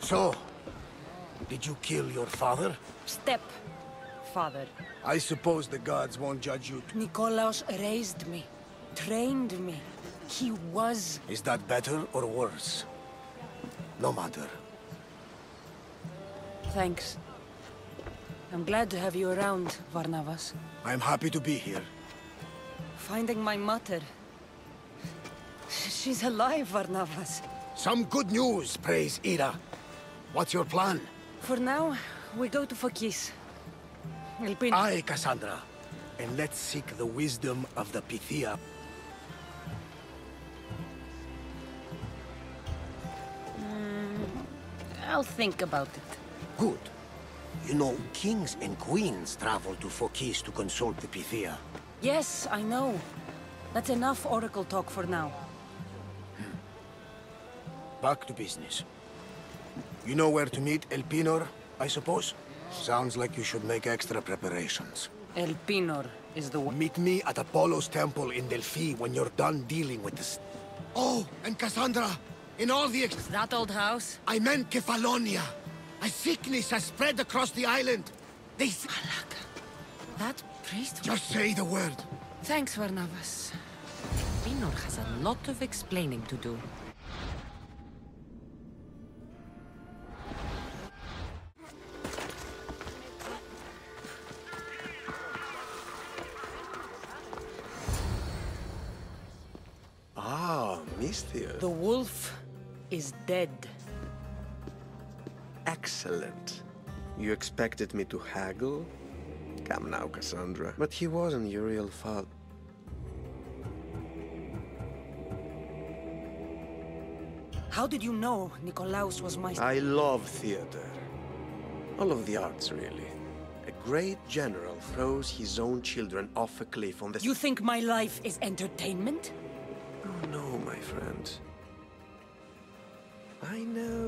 So, did you kill your father? Step-father. I suppose the gods won't judge you. Nikolaos raised me, trained me. He was... Is that better or worse? No matter. Thanks. I'm glad to have you around, Varnavas. I'm happy to be here. Finding my mother. She's alive, Varnavas. Some good news, praise Ira. What's your plan? For now, we go to Phokis. Aye, Cassandra. And let's seek the wisdom of the Pythia. I'll think about it. Good. You know, kings and queens travel to Phokis to consult the Pythia. Yes, I know. That's enough oracle talk for now. Back to business. You know where to meet Elpinor, I suppose? Sounds like you should make extra preparations. Elpinor is the one. Meet me at Apollo's temple in Delphi when you're done dealing with this. Oh, and Cassandra, in all the That old house? I meant Kefalonia. A sickness has spread across the island. They Alaka. That priest... Just say the word. Thanks, Varnavas. Elpinor has a lot of explaining to do. Ah, Misthios. The wolf is dead. Excellent. You expected me to haggle? Come now, Cassandra. But he wasn't your real father. How did you know Nikolaos was my... I love theater. All of the arts, really. A great general throws his own children off a cliff on the... You think my life is entertainment? Oh, no, my friend. I know.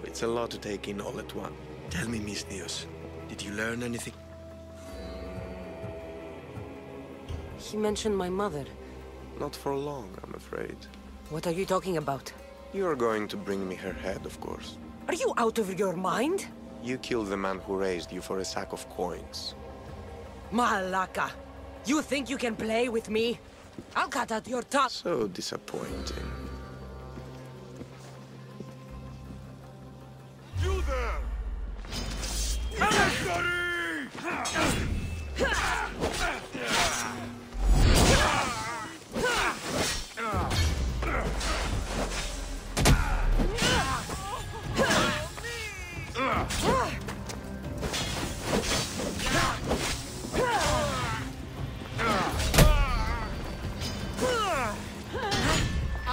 It's a lot to take in all at once. Tell me, Misthios, did you learn anything? He mentioned my mother. Not for long, I'm afraid. What are you talking about? You're going to bring me her head, of course. Are you out of your mind? You killed the man who raised you for a sack of coins. Malaka! You think you can play with me? I'll cut out your tongue! So disappointing. You there!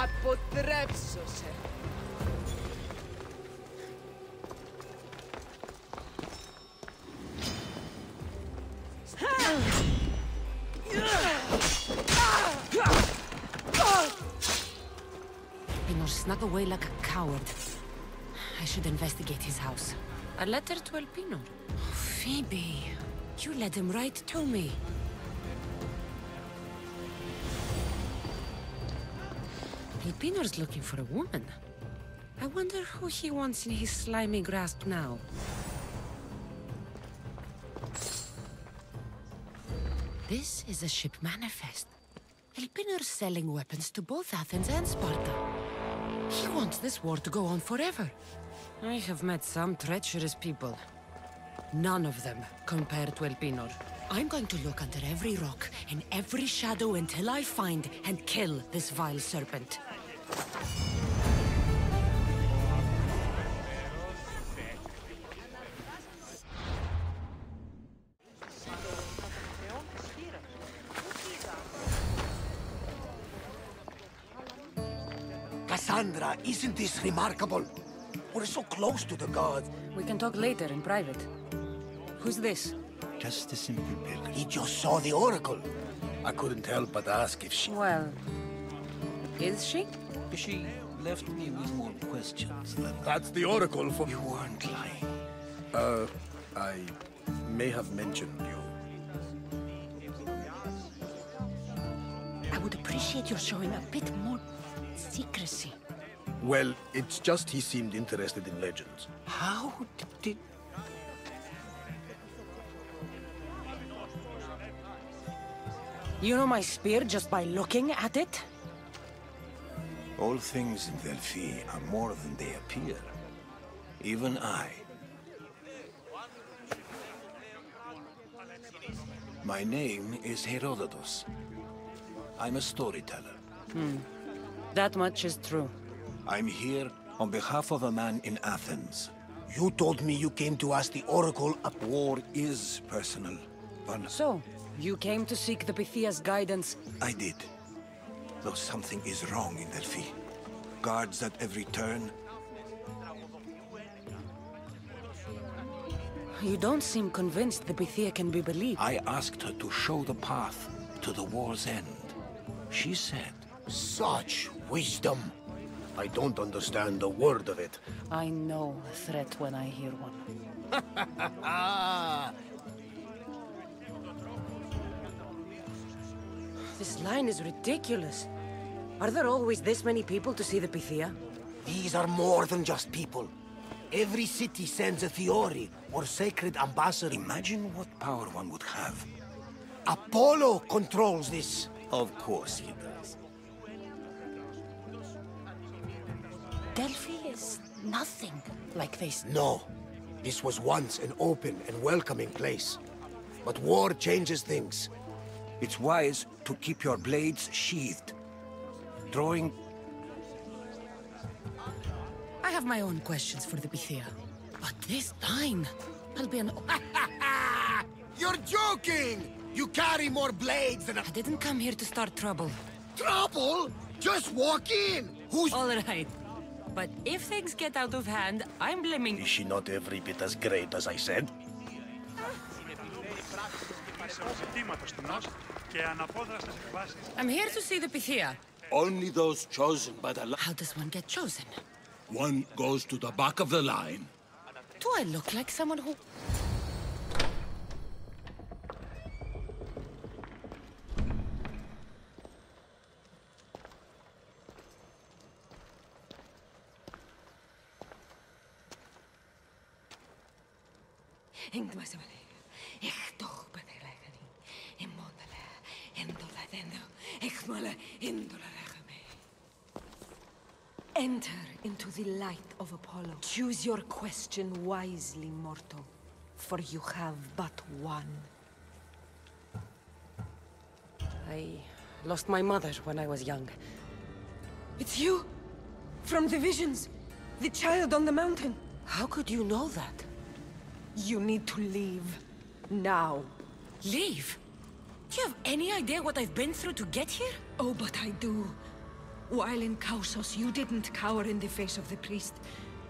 Αποτρέψω σε. Elpinor snuck away like a coward. I should investigate his house. A letter to Elpinor. Oh, Phoebe, you led him right to me. Elpinor's looking for a woman. I wonder who he wants in his slimy grasp now. This is a ship manifest. Elpinor's selling weapons to both Athens and Sparta. He wants this war to go on forever. I have met some treacherous people. None of them compare to Elpinor. I'm going to look under every rock and every shadow until I find and kill this vile serpent. Cassandra, isn't this remarkable? We're so close to the gods. We can talk later in private. Who's this? Just a simple pilgrim. He just saw the oracle. I couldn't help but ask if she... Well, is she? She left me with more questions than... That's the oracle for... You weren't lying. I may have mentioned you. I would appreciate your showing a bit more secrecy. Well, it's just he seemed interested in legends. How did... You know my spear just by looking at it? All things in Delphi are more than they appear. Even I. My name is Herodotus. I'm a storyteller. That much is true. I'm here on behalf of a man in Athens. You told me you came to ask the Oracle up. War is personal, but So, you came to seek the Pythia's guidance. I did. Though something is wrong in Delphi. Guards at every turn. You don't seem convinced the Pythia can be believed. I asked her to show the path to the war's end. She said, Such wisdom. I don't understand a word of it. I know a threat when I hear one. This line is ridiculous. Are there always this many people to see the Pythia? These are more than just people. Every city sends a Theori or sacred ambassador. imagine what power one would have. Apollo controls this. Of course he does. Delphi is nothing like this. No. This was once an open and welcoming place. But war changes things. It's wise to keep your blades sheathed. Drawing... I have my own questions for the Pythia. But this line, I'll be an... You're joking! You carry more blades than a... I didn't come here to start trouble. Trouble? Just walk in! Who's... All right. But if things get out of hand, I'm blaming... Is she not every bit as great as I said? I'm here to see the Pythia. Only those chosen by the line. How does one get chosen? One goes to the back of the line. Do I look like someone who... Enter into the light of Apollo. Choose your question wisely, mortal, for you have but one. I lost my mother when I was young. It's you? From the visions? The child on the mountain? How could you know that? You need to leave. Now. Leave? Do you have any idea what I've been through to get here? Oh, but I do. While in Kausos, you didn't cower in the face of the priest.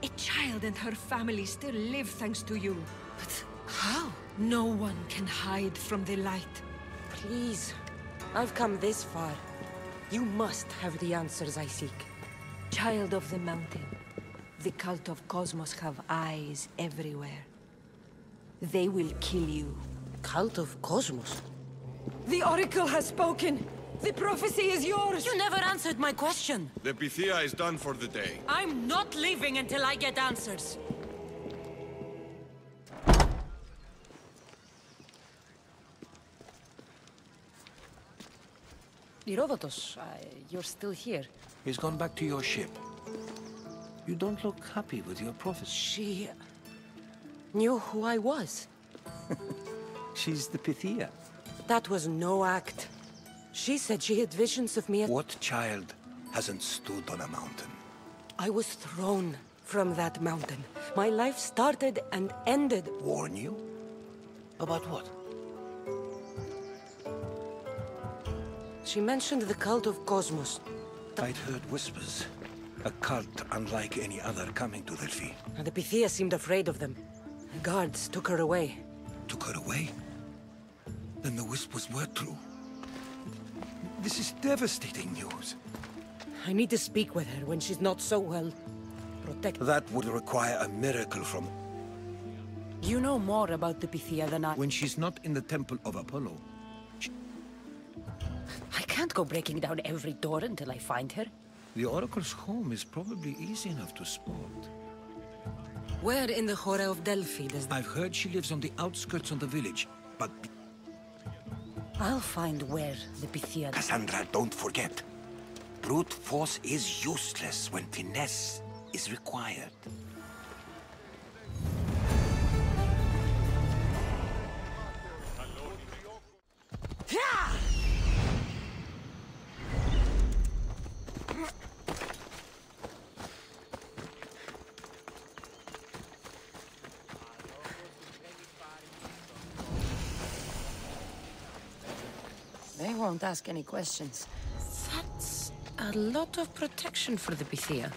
A child and her family still live thanks to you. But how? No one can hide from the light. Please. I've come this far. You must have the answers I seek. Child of the mountain, the cult of Cosmos have eyes everywhere. They will kill you. Cult of Cosmos? The Oracle has spoken! The prophecy is yours! You never answered my question! The Pythia is done for the day. I'm not leaving until I get answers! Herodotus, you're still here. He's gone back to your ship. You don't look happy with your prophecy. She... knew who I was. She's the Pythia. That was no act. She said she had visions of me at... What child hasn't stood on a mountain? I was thrown from that mountain. My life started and ended. Warn you? About what? She mentioned the cult of Cosmos. I'd heard whispers. A cult unlike any other coming to Delphi. And the Pythia seemed afraid of them. The guards took her away. Took her away? Then the whispers were true. This is devastating news. I need to speak with her when she's not so well protected. That would require a miracle from... You know more about the Pythia than I... When she's not in the temple of Apollo. I can't go breaking down every door until I find her. The Oracle's home is probably easy enough to spot. Where in the Hora of Delphi does... I've heard she lives on the outskirts of the village, but... I'll find where the Pythia... Cassandra, don't forget. Brute force is useless when finesse is required. They won't ask any questions. That's a lot of protection for the Pythia.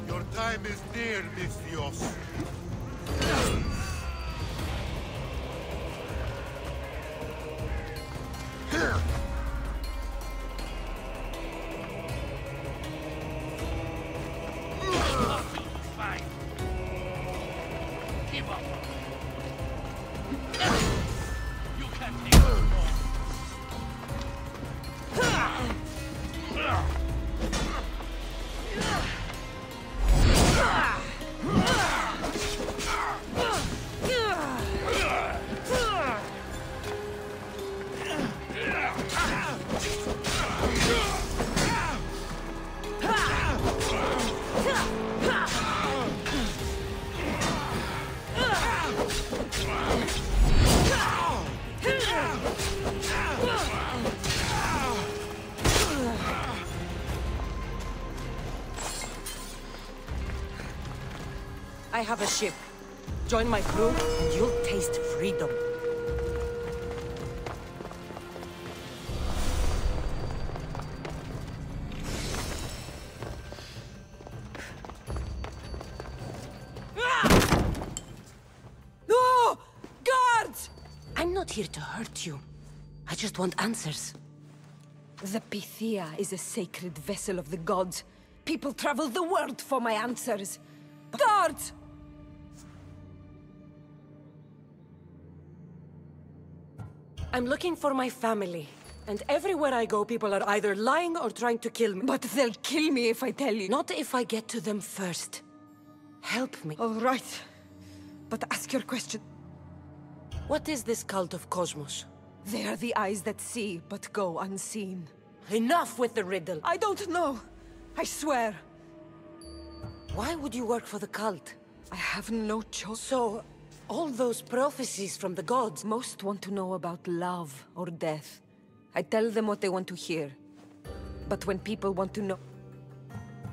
Your time is near, Misthios. I have a ship. Join my crew, and you'll taste freedom. No! Guards! I'm not here to hurt you. I just want answers. The Pythia is a sacred vessel of the gods. People travel the world for my answers. Guards! I'm looking for my family. And everywhere I go, people are either lying or trying to kill me. But they'll kill me if I tell you. Not if I get to them first. Help me. All right. But ask your question. What is this cult of Cosmos? They are the eyes that see, but go unseen. Enough with the riddle. I don't know. I swear. Why would you work for the cult? I have no choice. So, all those prophecies from the gods... Most want to know about love or death. I tell them what they want to hear. But when people want to know...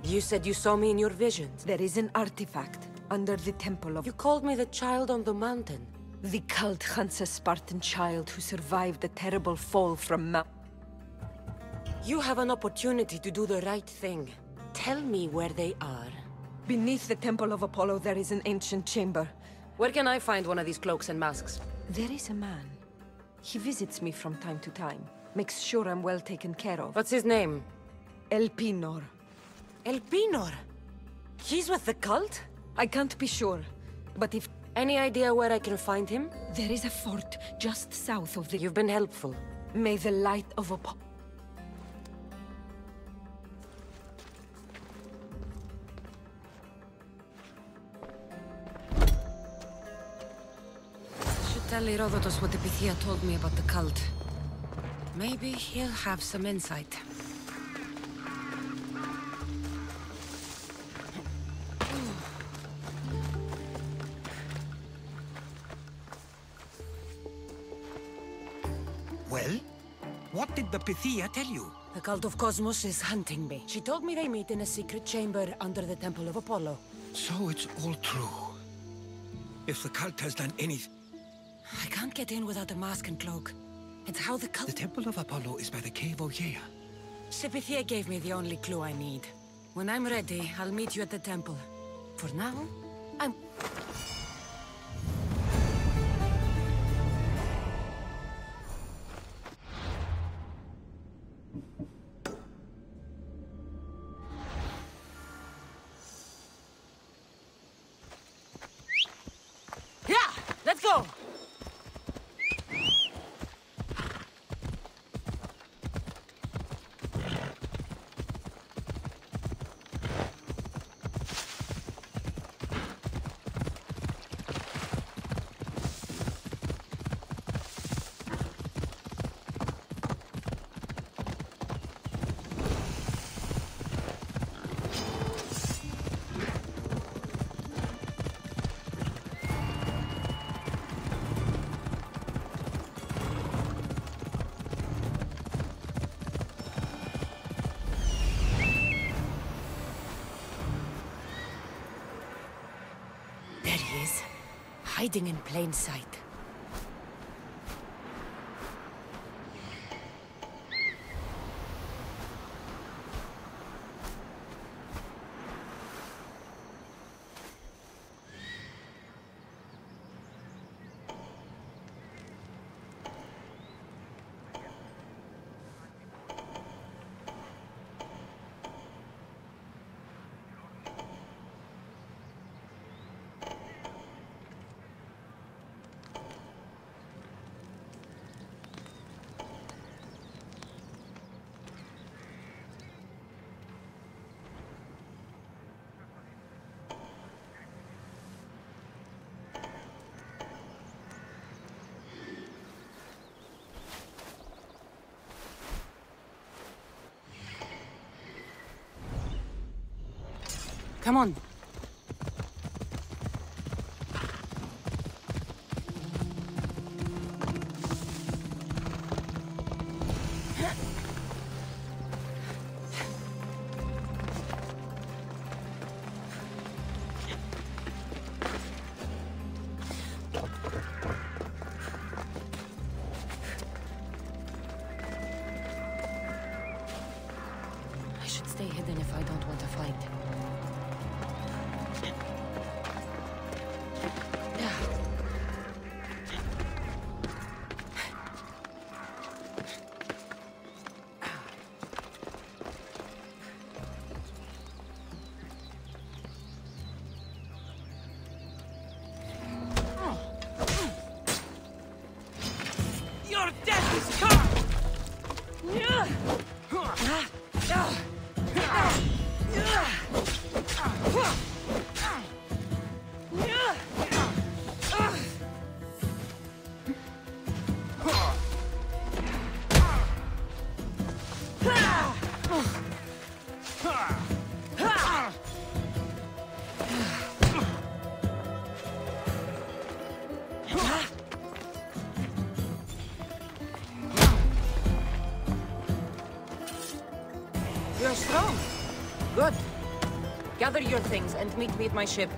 You said you saw me in your visions. There is an artifact under the temple of... You called me the child on the mountain. The cult hunts a Spartan child who survived a terrible fall from Mount... You have an opportunity to do the right thing. Tell me where they are. Beneath the Temple of Apollo, there is an ancient chamber. Where can I find one of these cloaks and masks? There is a man. He visits me from time to time. Makes sure I'm well taken care of. What's his name? Elpinor. Elpinor? He's with the cult? I can't be sure. But if... Any idea where I can find him? There is a fort just south of the... You've been helpful. May the light of Apollo... Tell Herodotus what the Pythia told me about the cult. Maybe he'll have some insight. did the Pythia tell you? The cult of Cosmos is hunting me. She told me they meet in a secret chamber under the Temple of Apollo. So it's all true. If the cult has done anything... I can't get in without a mask and cloak. It's how the cult... The Temple of Apollo is by the cave Ogyea. Sepithia gave me the only clue I need. When I'm ready, I'll meet you at the temple. For now, I'm... Yeah! Let's go! There he is, hiding in plain sight. Come on. I should stay hidden if I don't want to fight. Your death is come! You're strong. Good. Gather your things and meet me at my ship.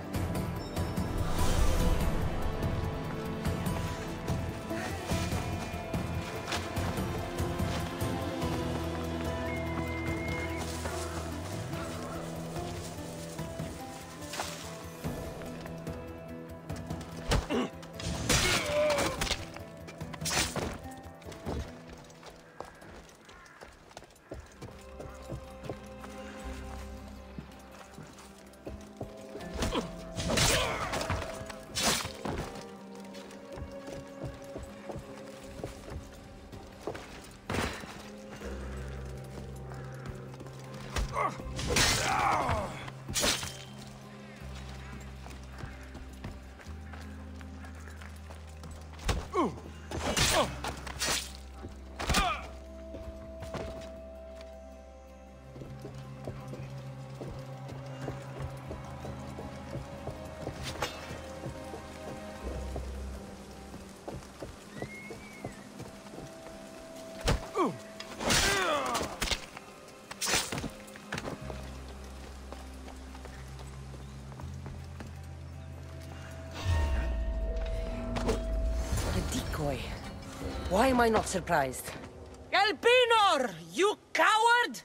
am I not surprised? Elpinor! You coward!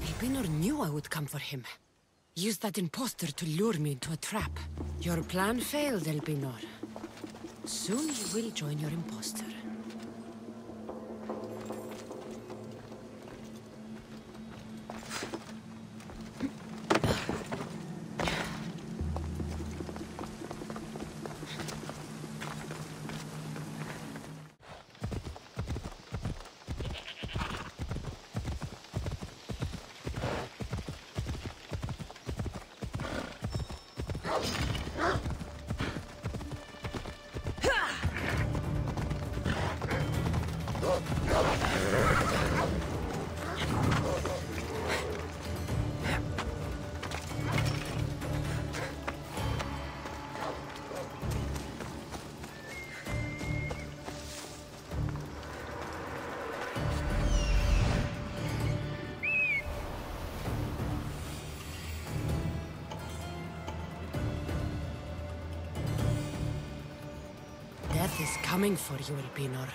Elpinor knew I would come for him. Used that imposter to lure me into a trap. Your plan failed, Elpinor. Soon you will join your imposter. Death is coming for you, Elpinor.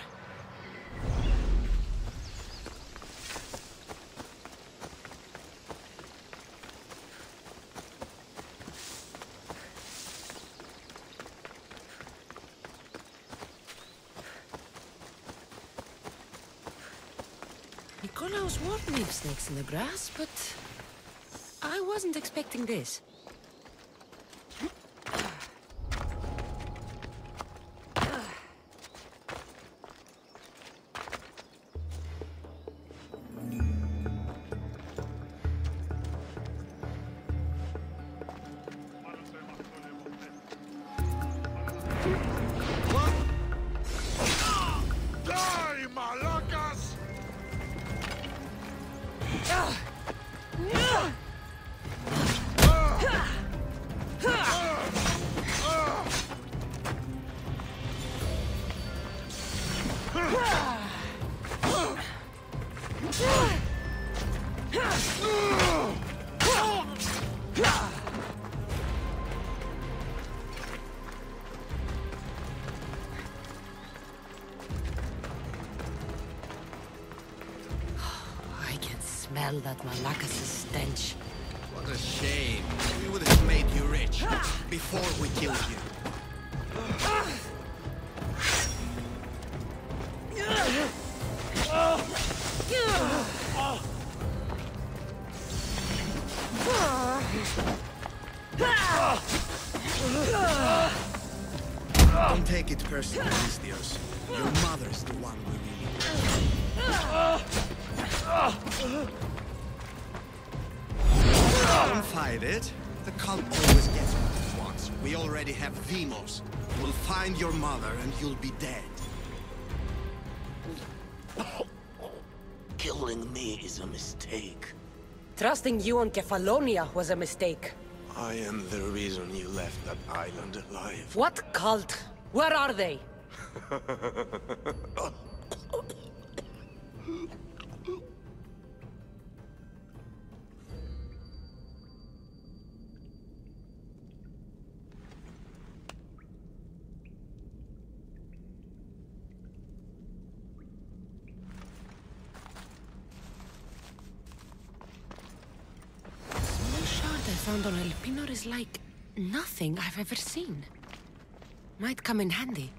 Nikolaos warned me of snakes in the grass, but I wasn't expecting this. Smell that Malakas' stench. What a shame. We would have made you rich before we killed you. Don't take it personally, Mistios. Your mother's the one we need. Don't fight it. The cult always gets what it wants. We already have Demos. We'll find your mother and you'll be dead. Killing me is a mistake. Trusting you on Kefalonia was a mistake. I am the reason you left that island alive. What cult? Where are they? Found on Elpinor is like nothing I've ever seen. Might come in handy.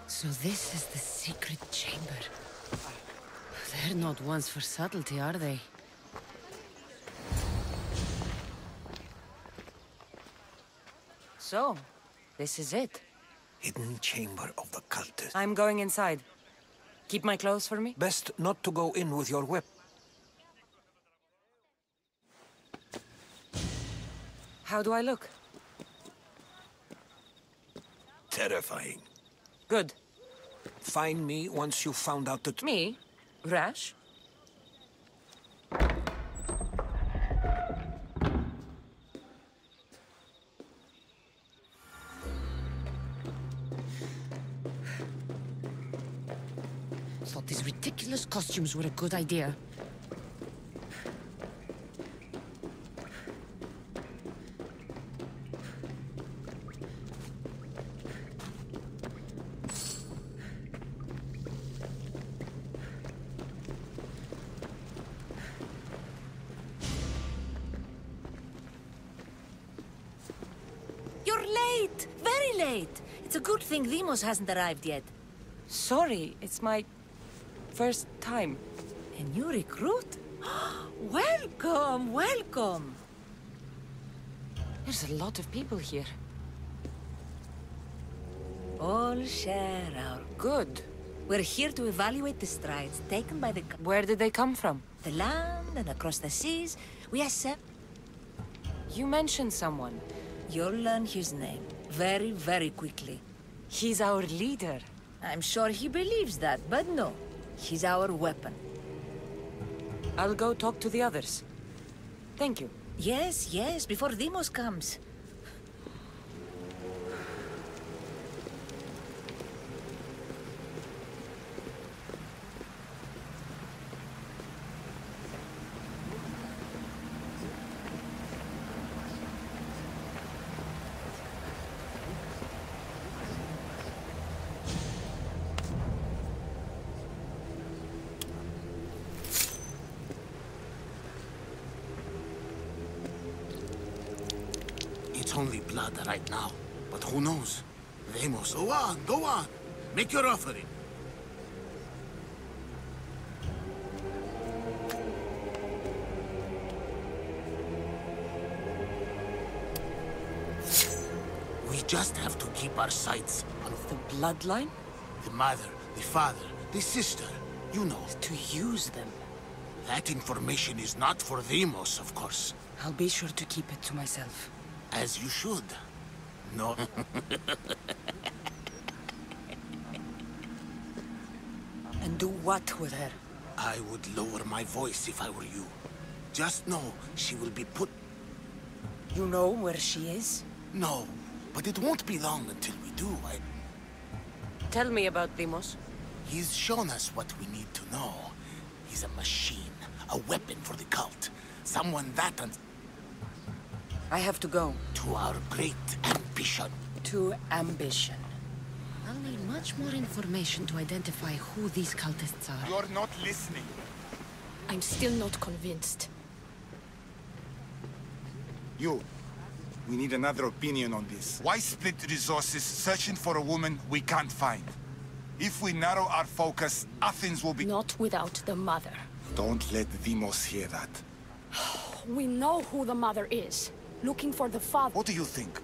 So this is the secret chamber. They're not ones for subtlety, are they? So, this is it. Hidden chamber of the cultist. I'm going inside. Keep my clothes for me? Best not to go in with your whip. How do I look? Terrifying. Good. Find me once you found out that... Me? Rash? Thought these ridiculous costumes were a good idea. You're late! Very late! It's a good thing Demos hasn't arrived yet. Sorry, it's my first time. A new recruit? Welcome, welcome! There's a lot of people here. All share our... Good. We're here to evaluate the strides taken by the... Where did they come from? The land and across the seas. We accept... You mentioned someone. You'll learn his name very, very quickly. He's our leader. I'm sure he believes that, but no. He's our weapon. I'll go talk to the others. Thank you. Yes, yes, before Demos comes. It's only blood right now, but who knows? Vamos, go on, go on. Make your offering. We just have to keep our sights on The bloodline? the mother, the father, the sister. You know. To use them. That information is not for Demos, of course. I'll be sure to keep it to myself. As you should. No. And do what with her? I would lower my voice if I were you. Just know she will be put... You know where she is? No, but it won't be long until we do. Tell me about Demos. He's shown us what we need to know. He's a machine, a weapon for the cult. Someone that and... I have to go. To our great ambition. To ambition. I'll need much more information to identify who these cultists are. You're not listening. I'm still not convinced. You. We need another opinion on this. Why split resources searching for a woman we can't find? If we narrow our focus, Athens will be... Not without the mother. Don't let Demos hear that. We know who the mother is. Looking for the father. What do you think?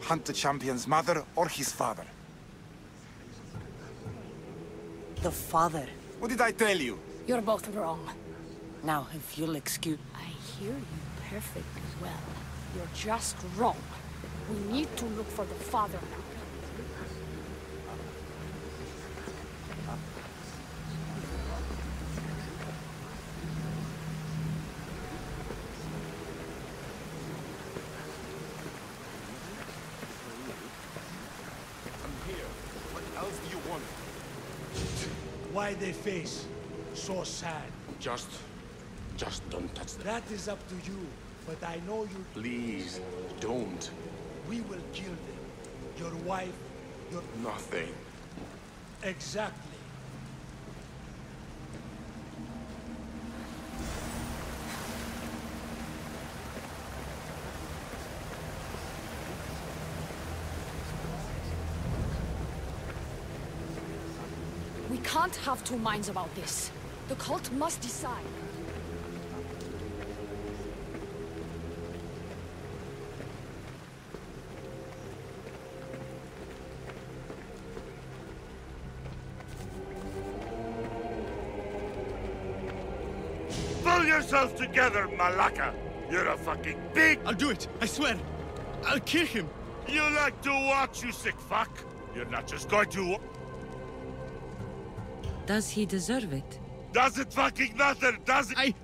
Hunt the champion's mother or his father? The father. What did I tell you? You're both wrong. Now, if you'll excuse... I hear you perfectly well. You're just wrong. We need to look for the father now. Why they face so sad? Just don't touch them. That is up to you, but I know you... Please, don't. We will kill them. Your wife, your... Nothing. Exactly. We can't have two minds about this. The cult must decide. Pull yourself together, Malaka! You're a fucking big... I'll do it, I swear. I'll kill him. You like to watch, you sick fuck? You're not just going to... Does he deserve it? Does it fucking matter? Does it?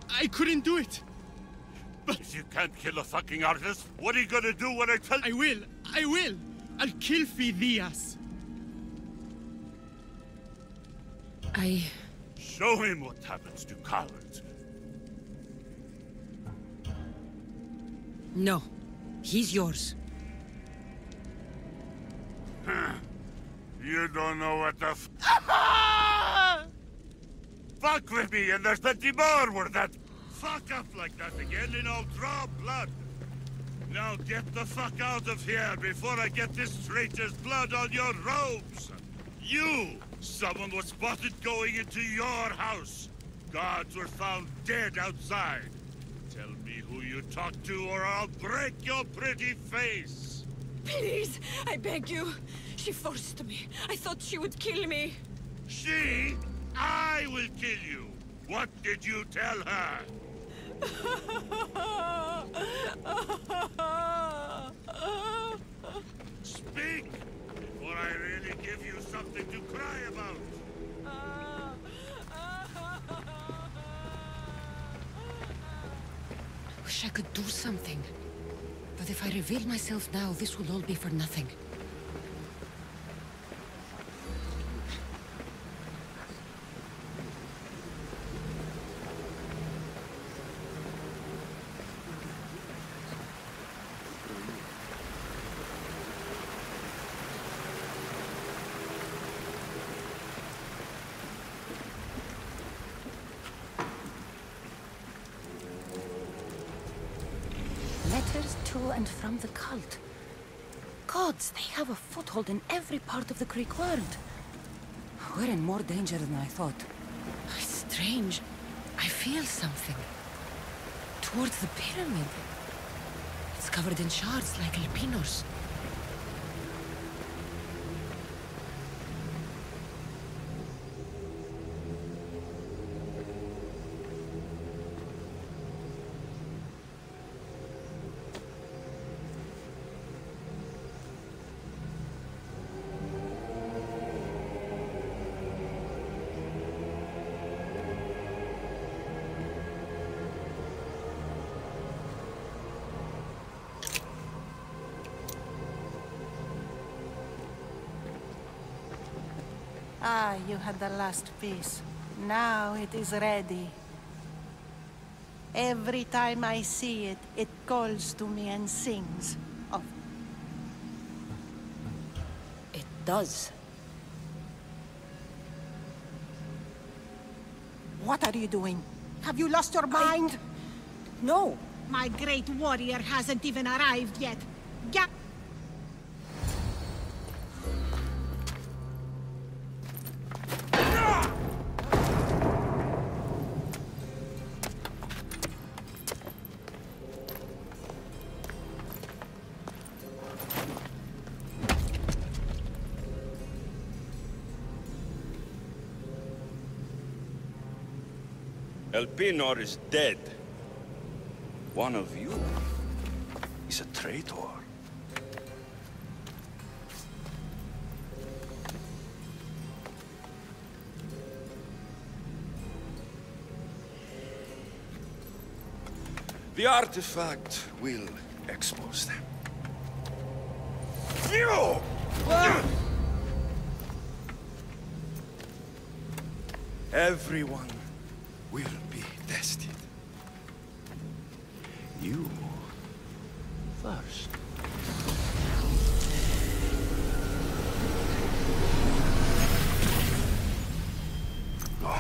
I couldn't do it. But if you can't kill a fucking artist, what are you gonna do when I tell you? I will. I'll kill Phidias. Show him what happens to cowards. No. He's yours. You don't know what the fuck with me, and there's plenty more where that fuck up like that again, and I'll draw blood. Now get the fuck out of here before I get this traitor's blood on your robes. You! Someone was spotted going into your house. Guards were found dead outside. Tell me who you talked to, or I'll break your pretty face. Please, I beg you. She forced me. I thought she would kill me. She? I will kill you. What did you tell her? Speak, before I really give you something to cry about. I wish I could do something. But if I reveal myself now, this will all be for nothing. Letters to and from the cult. Gods, they have a foothold in every part of the Greek world. We're in more danger than I thought. It's strange. I feel something. Towards the pyramid. It's covered in shards like Elpinos. Ah, you had the last piece. Now it is ready. Every time I see it, it calls to me and sings of... It does. What are you doing? Have you lost your mind? No. My great warrior hasn't even arrived yet. Get... Elpinor is dead. One of you is a traitor. The artifact will expose them. You! Everyone will be tested. You first. Go.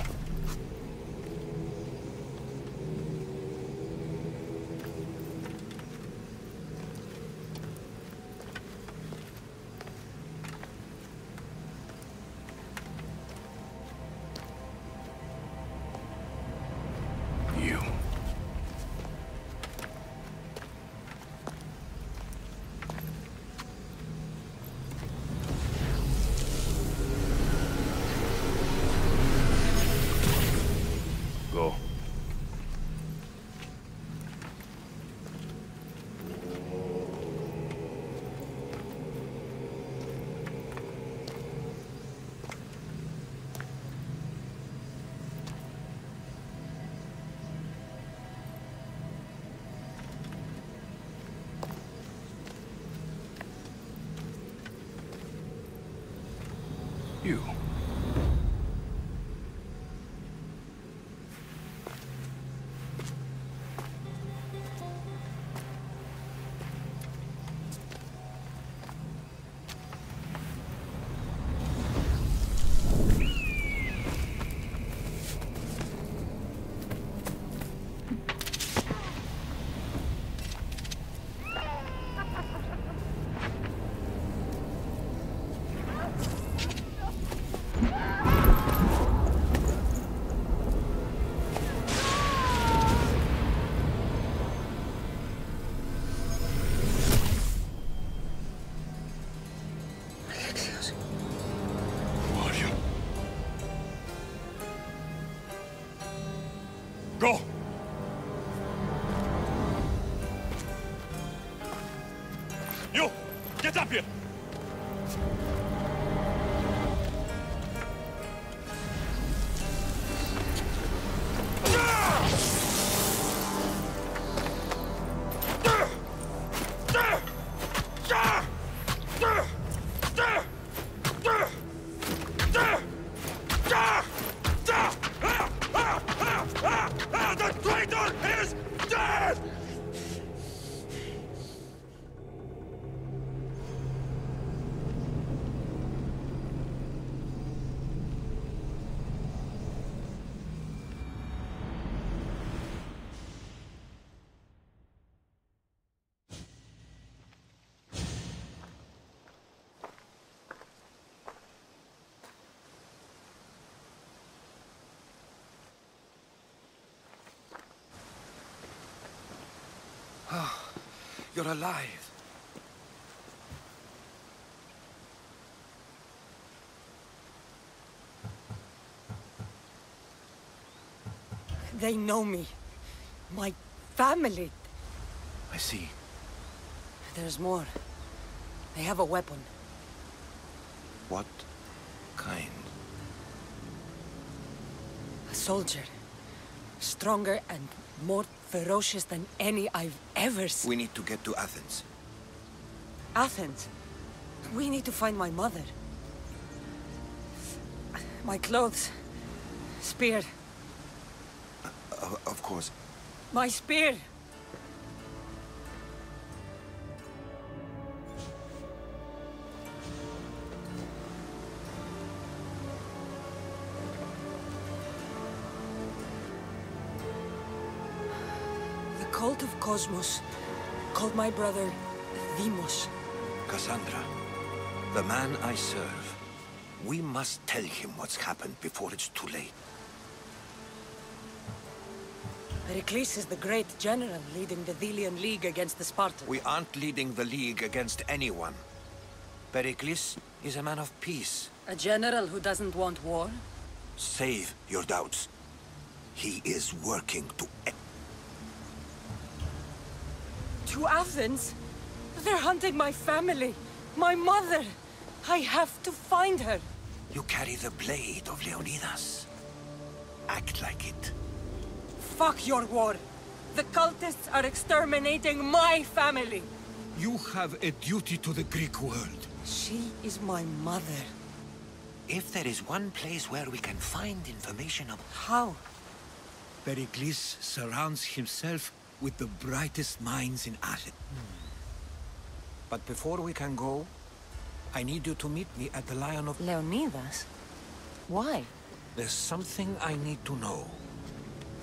Get up here! The traitor is dead! You're alive. They know me. My family. I see. There's more. They have a weapon. What kind? A soldier. Stronger and more ferocious than any I've ever seen. We need to get to Athens. Athens? We need to find my mother. My clothes. Spear. Of course. My spear! The cult of Cosmos called my brother Deimos. Cassandra, the man I serve. We must tell him what's happened before it's too late. Pericles is the great general leading the Delian League against the Spartans. We aren't leading the League against anyone. Pericles is a man of peace. A general who doesn't want war? Save your doubts. He is working To Athens? They're hunting my family. My mother. I have to find her. You carry the blade of Leonidas. Act like it. Fuck your war. The cultists are exterminating my family. You have a duty to the Greek world. She is my mother. If there is one place where we can find information of... How? Pericles surrounds himself with the brightest minds in Athens. But before we can go, I need you to meet me at the Lion of... Leonidas? Why? There's something I need to know.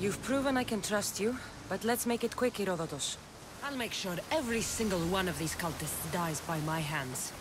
You've proven I can trust you, but let's make it quick, Herodotus. I'll make sure every single one of these cultists dies by my hands.